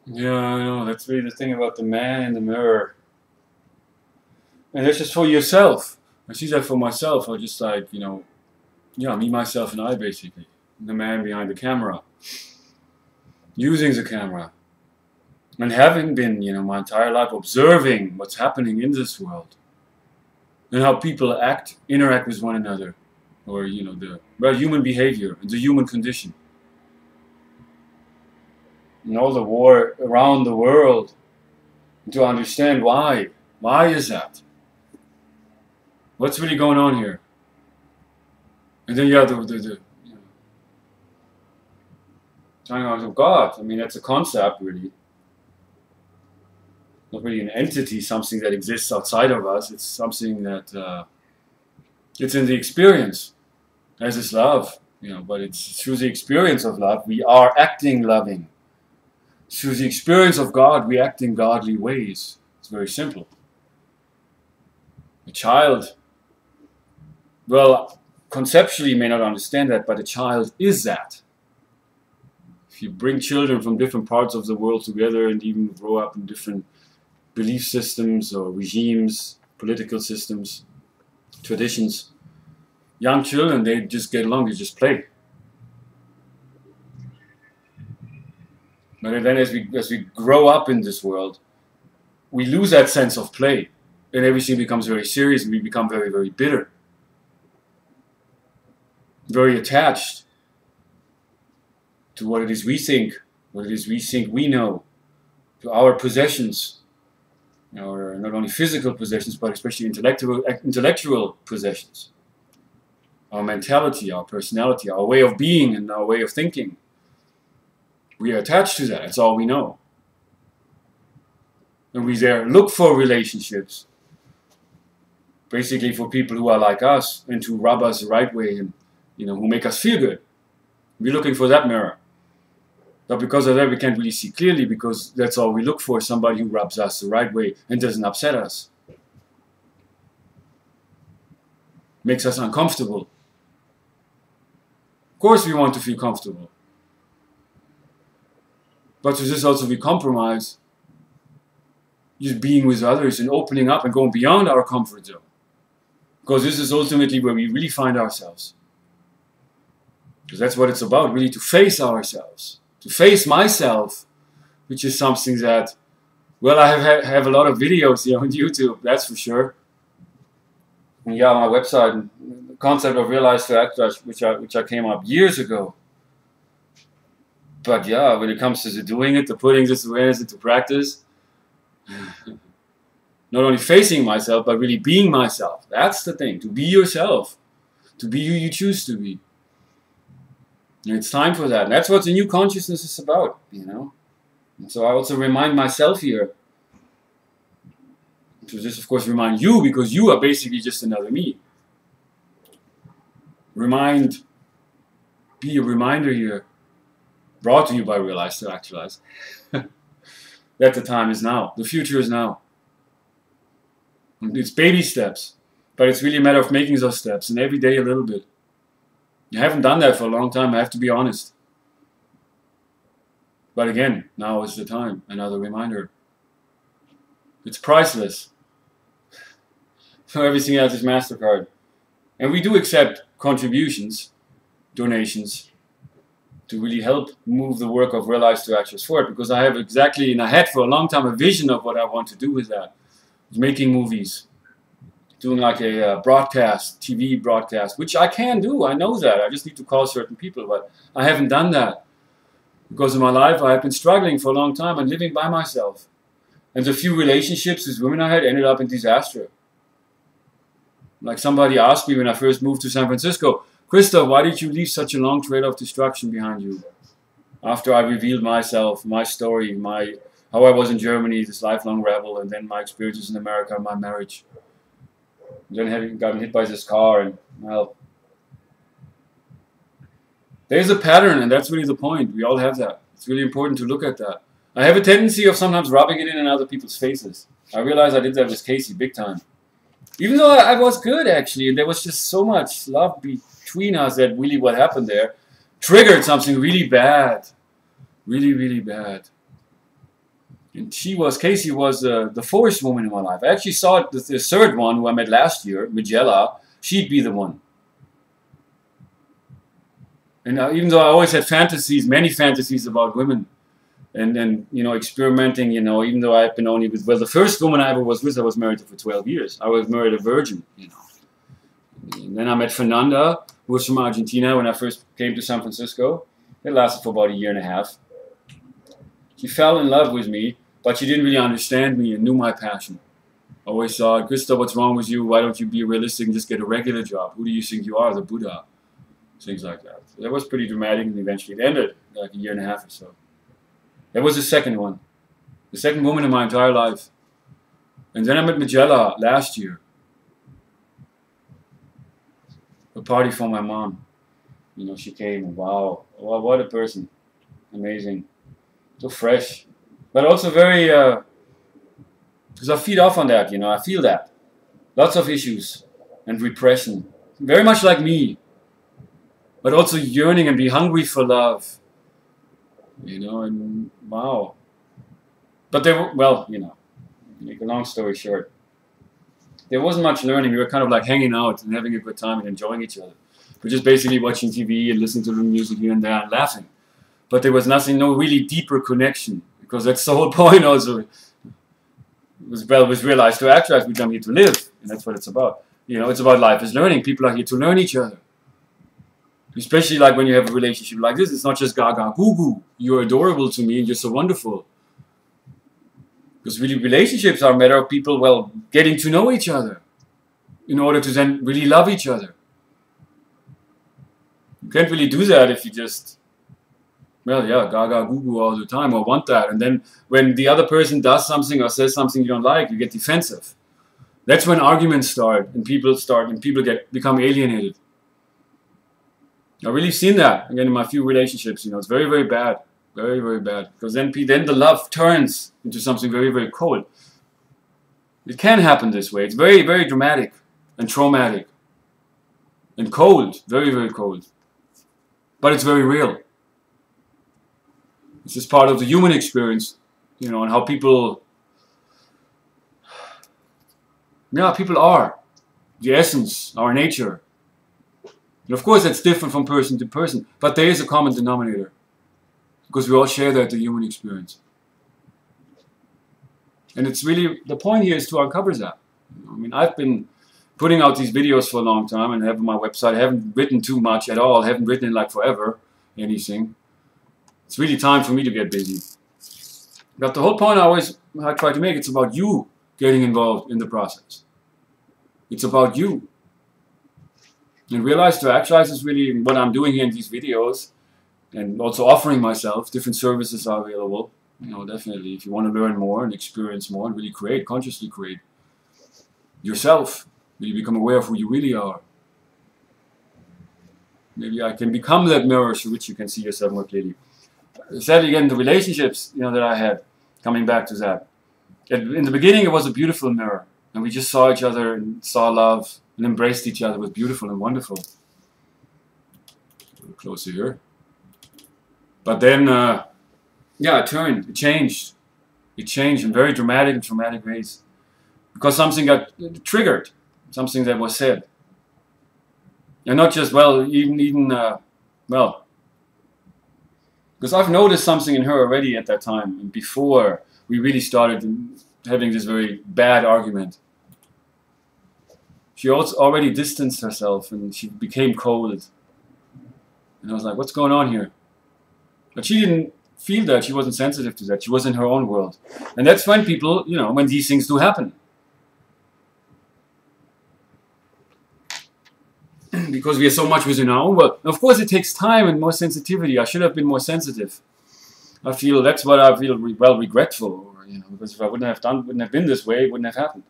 Yeah, I know. That's really the thing about the man in the mirror. And that's just for yourself. I see that for myself. I just like, yeah, me, myself, and I basically. The man behind the camera. Using the camera. And having been, my entire life observing what's happening in this world. And how people interact with one another. Or, human behavior, the human condition. And all the war around the world. To understand why. Why is that? What's really going on here? And then you have the turning on to God. I mean, that's a concept, really. Not really an entity, something that exists outside of us. It's something that it's in the experience, as is love. But it's through the experience of love we are acting loving. Through the experience of God, we act in godly ways. It's very simple. A child, well, conceptually may not understand that, but a child is that. If you bring children from different parts of the world together and even grow up in different belief systems or regimes, political systems, traditions, young children, they just get along, they just play. But then as we grow up in this world, we lose that sense of play. And everything becomes very serious and we become very, very bitter. Very attached to what it is we think, what it is we think we know, to our possessions, or not only physical possessions, but especially intellectual possessions. Our mentality, our personality, our way of being and our way of thinking. We are attached to that, that's all we know. And we there look for relationships, basically for people who are like us and to rub us the right way and who make us feel good. We're looking for that mirror. But because of that, we can't really see clearly because that's all we look for, somebody who rubs us the right way and doesn't upset us. Makes us uncomfortable. Of course we want to feel comfortable. But through this also we compromise just being with others and opening up and going beyond our comfort zone. Because this is ultimately where we really find ourselves. Because that's what it's about, really, to face ourselves. To face myself, which is something that, well, I have a lot of videos on YouTube, that's for sure. And yeah, on my website, the concept of realized to actualize, which I came up years ago. But yeah, when it comes to doing it, to putting this awareness into practice, not only facing myself, but really being myself. That's the thing, to be yourself, to be who you choose to be. And it's time for that. And that's what the new consciousness is about, And so I also remind myself here, to just, of course, remind you, because you are basically just another me. Be a reminder here, brought to you by Realize to Actualize, that the time is now. The future is now. It's baby steps, but it's really a matter of making those steps, and every day a little bit. I haven't done that for a long time, I have to be honest. But again, now is the time. Another reminder. It's priceless. So everything else is MasterCard. And we do accept contributions, donations, to really help move the work of Realize to Actualize forward, because I have exactly in my head for a long time a vision of what I want to do with that. Making movies, doing like a broadcast, TV broadcast, which I can do, I know that. I just need to call certain people, but I haven't done that. Because in my life I have been struggling for a long time and living by myself. And the few relationships with women I had ended up in disaster. Like somebody asked me when I first moved to San Francisco, Christoph, why did you leave such a long trail of destruction behind you? After I revealed myself, my story, how I was in Germany, this lifelong rebel, and then my experiences in America, my marriage. And then having gotten hit by this car, and well, there's a pattern, and that's really the point. We all have that. It's really important to look at that. I have a tendency of sometimes rubbing it in other people's faces. I realized I did that with Casey big time. Even though I was good, actually, and there was just so much love between us that really what happened there triggered something really bad. Really, really bad. And Casey was the fourth woman in my life. I actually saw it, the third one who I met last year, Magella, she'd be the one. And even though I always had fantasies, many fantasies about women, and you know, experimenting, you know, even though I've been only with, well, the first woman I ever was with, I was married to for 12 years. I was married a virgin, you know. And then I met Fernanda, who was from Argentina when I first came to San Francisco. It lasted for about a year and a half. She fell in love with me, but she didn't really understand me and knew my passion. I always thought, Krista, what's wrong with you? Why don't you be realistic and just get a regular job? Who do you think you are, the Buddha? Things like that. So that was pretty dramatic, and eventually it ended, like a year and a half or so. That was the second one. The second woman in my entire life. And then I met Magella last year. A party for my mom. You know, she came, and wow, what a person. Amazing. So fresh. But also very, because I feed off on that, you know, I feel that. Lots of issues and repression. Very much like me. But also yearning and be hungry for love. You know, and wow. But there were, well, you know, make a long story short. There wasn't much learning. We were kind of like hanging out and having a good time and enjoying each other. We're just basically watching TV and listening to the music here and there and laughing. But there was nothing, no really deeper connection. Because that's the whole point also. It was realized to actualize, which I'm here to live. And that's what it's about. You know, it's about life is learning. People are here to learn each other. Especially like when you have a relationship like this, it's not just gaga goo goo. You're adorable to me and you're so wonderful. Because really relationships are a matter of people, well, getting to know each other in order to then really love each other. You can't really do that if you just, well, yeah, gaga goo goo all the time or want that. And then when the other person does something or says something you don't like, you get defensive. That's when arguments start and people become alienated. I've really seen that, again, in my few relationships, you know, it's very, very bad. Very, very bad. Because then the love turns into something very, very cold. It can happen this way. It's very, very dramatic and traumatic. And cold. Very, very cold. But it's very real. It's just part of the human experience, you know, and how people, yeah, people are. The essence, our nature. And of course, that's different from person to person, but there is a common denominator because we all share that, the human experience. And it's really, the point here is to uncover that. You know, I mean, I've been putting out these videos for a long time and have my website. I haven't written too much at all. I haven't written in like forever, anything. It's really time for me to get busy. But the whole point I try to make, it's about you getting involved in the process. It's about you. And realize to actualize is really what I'm doing here in these videos, and also offering myself. Different services are available. You know, definitely, if you want to learn more and experience more and really create, consciously create yourself, really become aware of who you really are. Maybe I can become that mirror through which you can see yourself more clearly. Sadly, again, the relationships, you know, that I had, coming back to that. In the beginning, it was a beautiful mirror, and we just saw each other and saw love. And embraced each other. It was beautiful and wonderful. A little closer here. But then, yeah, it turned. It changed. It changed in very dramatic and traumatic ways. Because something got triggered. Something that was said. And not just, well, well. Because I've noticed something in her already at that time. And before we really started having this very bad argument. She also already distanced herself and she became cold. And I was like, what's going on here? But she didn't feel that. She wasn't sensitive to that. She was in her own world. And that's when people, you know, when these things do happen. Because we are so much within our own world. Of course, it takes time and more sensitivity. I should have been more sensitive. I feel that's what I feel well regretful. You know, because if I wouldn't have been this way, it wouldn't have happened.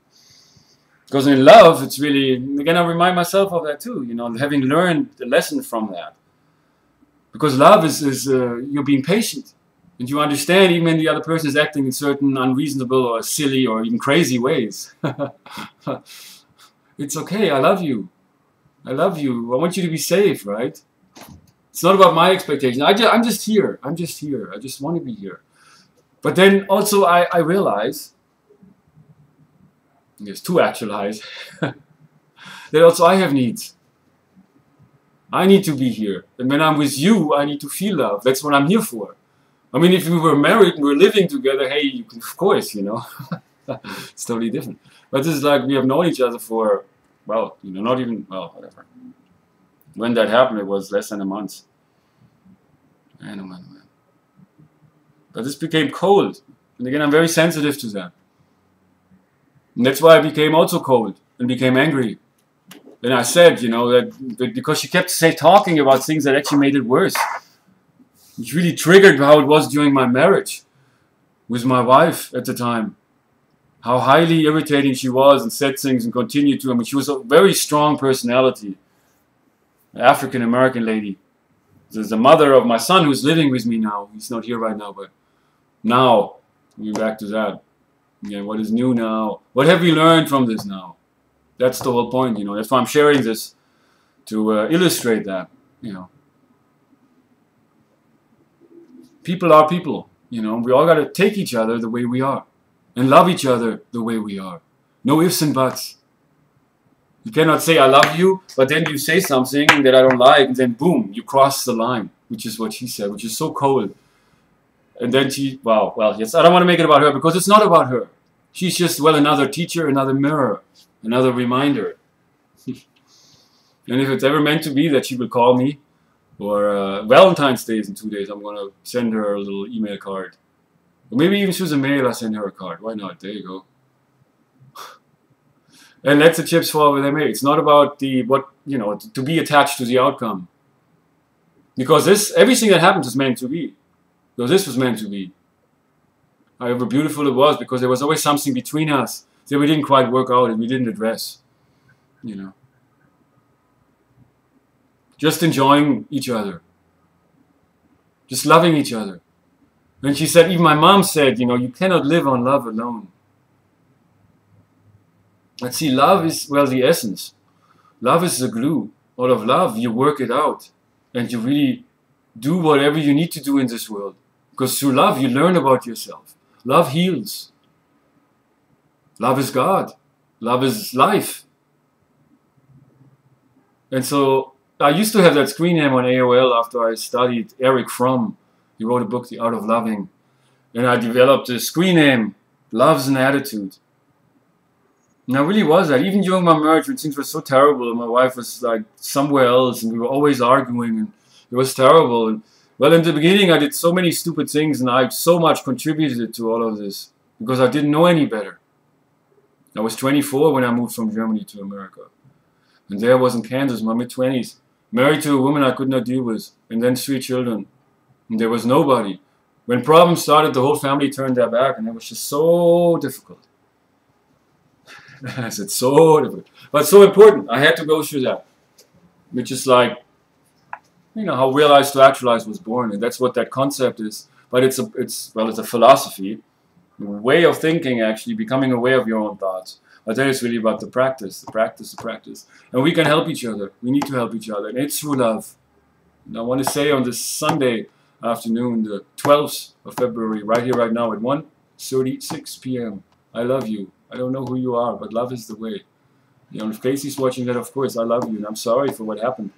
Because in love, it's really, again, I remind myself of that too, you know, having learned the lesson from that. Because love is you're being patient. And you understand even when the other person is acting in certain unreasonable or silly or even crazy ways. It's okay, I love you. I love you. I want you to be safe, right? It's not about my expectation. I'm just here. I'm just here. I just want to be here. But then also I realize, there's two actual highs, that also I have needs. I need to be here. And when I'm with you, I need to feel love. That's what I'm here for. I mean, if we were married and we're living together, hey, you can, of course, you know. It's totally different. But this is like we have known each other for, well, you know, not even, well, whatever. When that happened, it was less than a month. Man, oh man, oh man. But this became cold. And again, I'm very sensitive to that. And that's why I became also cold and became angry. And I said, you know, that because she kept talking about things that actually made it worse. Which really triggered how it was during my marriage with my wife at the time. How highly irritating she was and said things and continued to. I mean, she was a very strong personality. An African-American lady. There's the mother of my son who's living with me now. He's not here right now, but now, we're back to that. Yeah, what is new now? What have we learned from this now? That's the whole point, you know. That's why I'm sharing this, to illustrate that, you know. People are people, you know. We all got to take each other the way we are. And love each other the way we are. No ifs and buts. You cannot say, I love you, but then you say something that I don't like, and then boom, you cross the line, which is what she said, which is so cold. And then she, well, yes, I don't want to make it about her, because it's not about her. She's just, well, another teacher, another mirror, another reminder. And if it's ever meant to be that she will call me, or Valentine's Day is in 2 days, I'm going to send her a little email card. Or maybe even choose a mail, I'll send her a card. Why not? There you go. And let the chips fall where they may. It's not about the, what, you know, to be attached to the outcome. Because this, everything that happens is meant to be. So this was meant to be. However beautiful it was, because there was always something between us that we didn't quite work out and we didn't address. You know. Just enjoying each other. Just loving each other. And she said, even my mom said, you know, you cannot live on love alone. But see, love is, well, the essence. Love is the glue. Out of love, you work it out. And you really do whatever you need to do in this world. Because through love, you learn about yourself. Love heals. Love is God. Love is life. And so, I used to have that screen name on AOL after I studied Erich Fromm. He wrote a book, The Art of Loving. And I developed a screen name, Love's an Attitude. And I really was that. Even during my marriage, when things were so terrible, and my wife was like somewhere else, and we were always arguing, and it was terrible. And well, in the beginning, I did so many stupid things, and I so much contributed to all of this because I didn't know any better. I was 24 when I moved from Germany to America. And there I was in Kansas, my mid-20s, married to a woman I could not deal with, and then 3 children. And there was nobody. When problems started, the whole family turned their back, and it was just so difficult. I said, so difficult. But so important. I had to go through that. Which is like, you know, how Realize to Actualize was born. And that's what that concept is. But it's a philosophy. A way of thinking, actually, becoming aware of your own thoughts. But then it's really about the practice, the practice, the practice. And we can help each other. We need to help each other. And it's through love. And I want to say on this Sunday afternoon, the 12th of February, right here, right now, at 1:36 p.m., I love you. I don't know who you are, but love is the way. You know, if Casey's watching that, of course, I love you, and I'm sorry for what happened.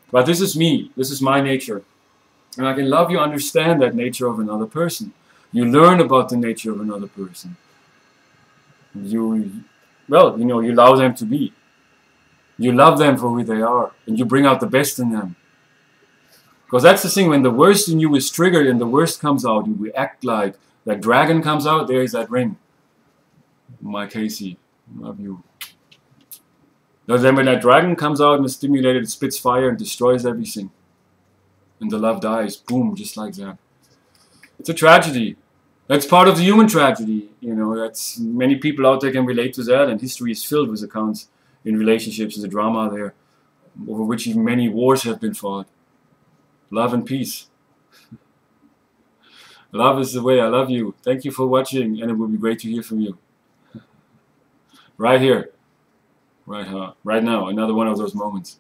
But this is me. This is my nature. And I can love you, understand that nature of another person. You learn about the nature of another person. Well, you know, you allow them to be. You love them for who they are, and you bring out the best in them. Because that's the thing, when the worst in you is triggered and the worst comes out, you react like that dragon comes out, there is that ring. My Casey, love you. But then when that dragon comes out and is stimulated, it spits fire and destroys everything. And the love dies, boom, just like that. It's a tragedy. That's part of the human tragedy. You know, that's many people out there can relate to that, and history is filled with accounts in relationships. There's a drama there, over which even many wars have been fought. Love and peace. Love is the way. I love you. Thank you for watching, and it would be great to hear from you. Right here. Right now. Another one of those moments.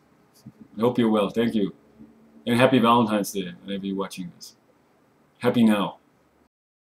I hope you're well. Thank you. And happy Valentine's Day, whenever you're watching this. Happy now.